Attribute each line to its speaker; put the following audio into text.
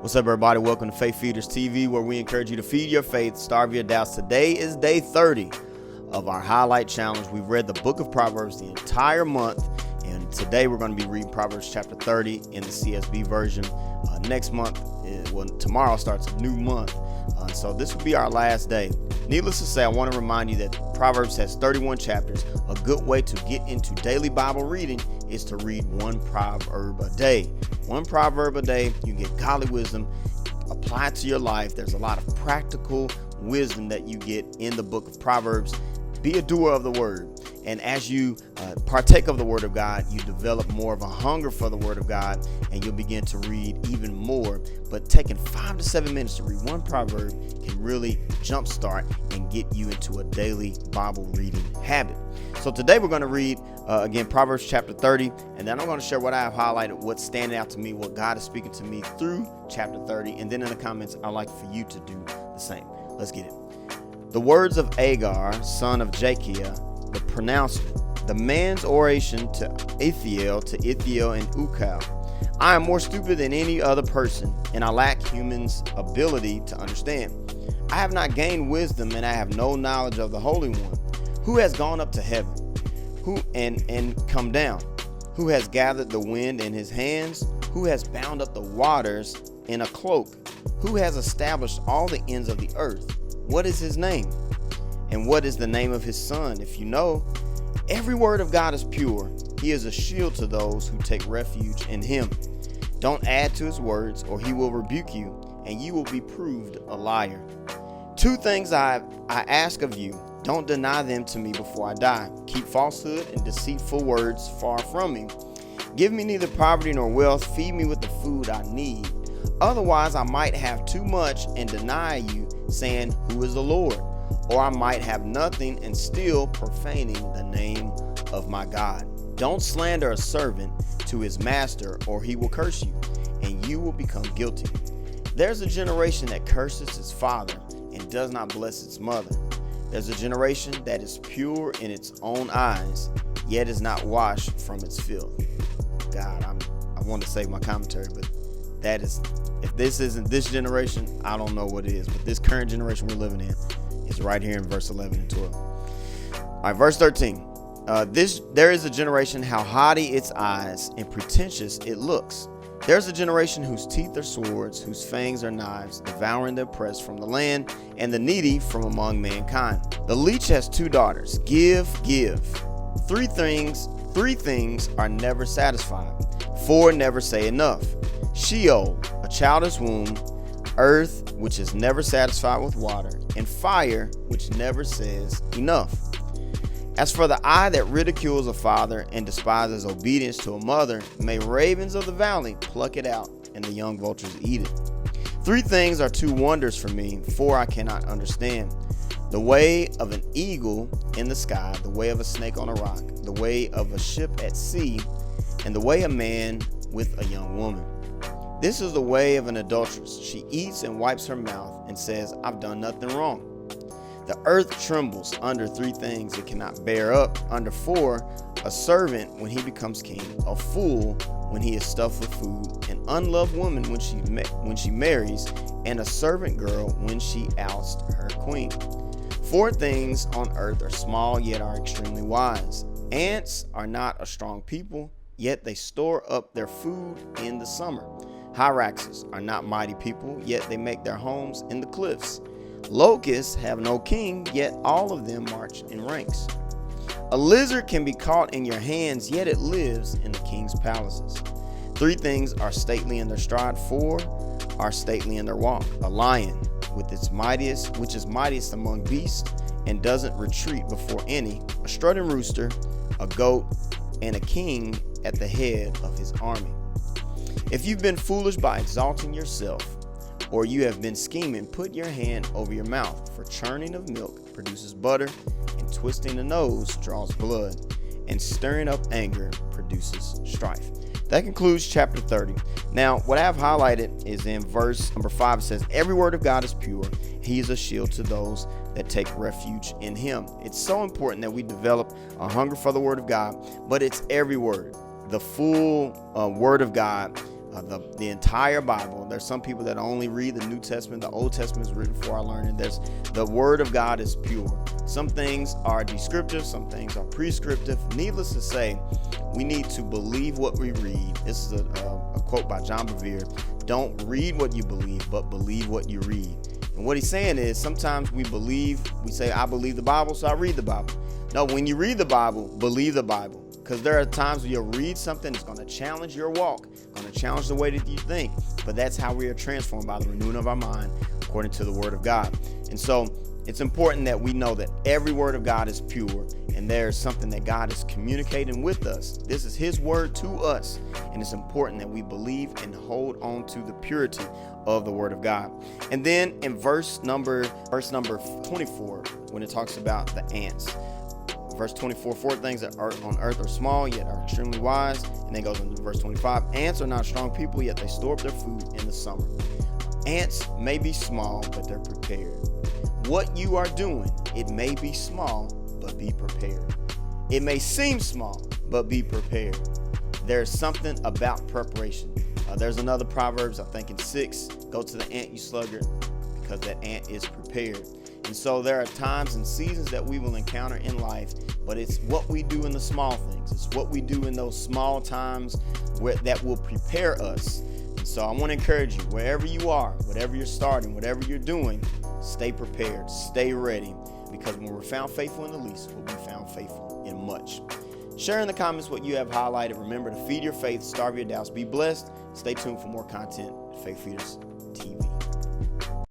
Speaker 1: What's up, everybody? Welcome to Faith Feeders TV, where we encourage you to feed your faith, starve your doubts. Today is day 30 of our highlight challenge. We've read the book of Proverbs the entire month, and today we're going to be reading Proverbs chapter 30 in the CSB version. Next month, tomorrow starts a new month, so this will be our last day. Needless to say, I want to remind you that Proverbs has 31 chapters. A good way to get into daily Bible reading is to read one proverb a day. One proverb a day, you get godly wisdom, apply it to your life. There's a lot of practical wisdom that you get in the book of Proverbs. Be a doer of the word. And as you partake of the word of God, you develop more of a hunger for the word of God, and you'll begin to read even more. But taking 5 to 7 minutes to read one proverb can really jumpstart and get you into a daily Bible reading habit. So today we're going to read, again, Proverbs chapter 30, and then I'm going to share what I have highlighted, what's standing out to me, what God is speaking to me through chapter 30. And then in the comments, I'd like for you to do the same. Let's get it. The words of Agar, son of Jachiah, the pronouncement, the man's oration to Ithiel and Ukal. I am more stupid than any other person, and I lack humans' ability to understand. I have not gained wisdom, and I have no knowledge of the Holy One. Who has gone up to heaven? Who and come down? Who has gathered the wind in his hands? Who has bound up the waters in a cloak? Who has established all the ends of the earth? What is his name? And what is the name of his son? If you know, every word of God is pure. He is a shield to those who take refuge in him. Don't add to his words, or he will rebuke you, and you will be proved a liar. 2 things I ask of you. Don't deny them to me before I die. Keep falsehood and deceitful words far from me. Give me neither poverty nor wealth. Feed me with the food I need. Otherwise, I might have too much and deny you, saying, who is the Lord? Or I might have nothing and still profaning the name of my God. Don't slander a servant to his master, or he will curse you, and you will become guilty. There's a generation that curses its father and does not bless its mother. There's a generation that is pure in its own eyes, yet is not washed from its filth. God, I want to save my commentary, but that is, if this isn't this generation, I don't know what it is. But this current generation we're living in is right here in verse 11 and 12. All right, verse 13. There is a generation how haughty its eyes and pretentious it looks. There's a generation whose teeth are swords, whose fangs are knives, devouring the oppressed from the land and the needy from among mankind. The leech has 2 daughters. Give. 3 things are never satisfied. 4 never say enough. Sheol, a childless womb, earth, which is never satisfied with water, and fire, which never says enough. As for the eye that ridicules a father and despises obedience to a mother, may ravens of the valley pluck it out, and the young vultures eat it. 3 things are 2 wonders for me, 4 I cannot understand. The way of an eagle in the sky, the way of a snake on a rock, the way of a ship at sea, and the way of man with a young woman. This is the way of an adulteress. She eats and wipes her mouth and says, I've done nothing wrong. The earth trembles under 3 things it cannot bear up. Under 4, a servant when he becomes king, a fool when he is stuffed with food, an unloved woman when she marries, and a servant girl when she ousts her queen. 4 things on earth are small, yet are extremely wise. Ants are not a strong people, yet they store up their food in the summer. Hyraxes are not mighty people, yet they make their homes in the cliffs. Locusts have no king, yet all of them march in ranks. A lizard can be caught in your hands, yet it lives in the king's palaces. 3 things are stately in their stride, 4 are stately in their walk. A lion which is mightiest among beasts, and doesn't retreat before any. A strutting rooster, a goat, and a king at the head of his army. If you've been foolish by exalting yourself, or you have been scheming, put your hand over your mouth, for churning of milk produces butter, and twisting the nose draws blood, and stirring up anger produces strife. That concludes chapter 30. Now, what I have highlighted is in verse number 5. It says, every word of God is pure. He is a shield to those that take refuge in him. It's so important that we develop a hunger for the word of God, but it's every word. The full word of God the entire Bible. There's some people that only read the New Testament. The Old Testament is written for our learning. The Word of God is pure. Some things are descriptive, some things are prescriptive. Needless to say, we need to believe what we read. This is a quote by John Bevere. Don't read what you believe, but believe what you read. And what he's saying is sometimes we say, I believe the Bible, so I read the Bible. No, when you read the Bible, believe the Bible. Because there are times when you'll read something that's going to challenge your walk, going to challenge the way that you think. But that's how we are transformed, by the renewing of our mind, according to the Word of God. And so it's important that we know that every word of God is pure, and there's something that God is communicating with us. This is His word to us, and it's important that we believe and hold on to the purity of the Word of God. And then in verse number 24, when it talks about the ants, verse 24, 4 things that are on earth are small, yet are extremely wise. And then goes into verse 25. Ants are not strong people, yet they store up their food in the summer. Ants may be small, but they're prepared. What you are doing, it may be small, but be prepared. It may seem small, but be prepared. There's something about preparation. There's another Proverbs, I think in 6, go to the ant, you sluggard, because that ant is prepared. And so there are times and seasons that we will encounter in life, but it's what we do in the small things. It's what we do in those small times that will prepare us. And so I want to encourage you, wherever you are, whatever you're starting, whatever you're doing, stay prepared, stay ready, because when we're found faithful in the least, we'll be found faithful in much. Share in the comments what you have highlighted. Remember to feed your faith, starve your doubts, be blessed. Stay tuned for more content at Faith Feeders TV.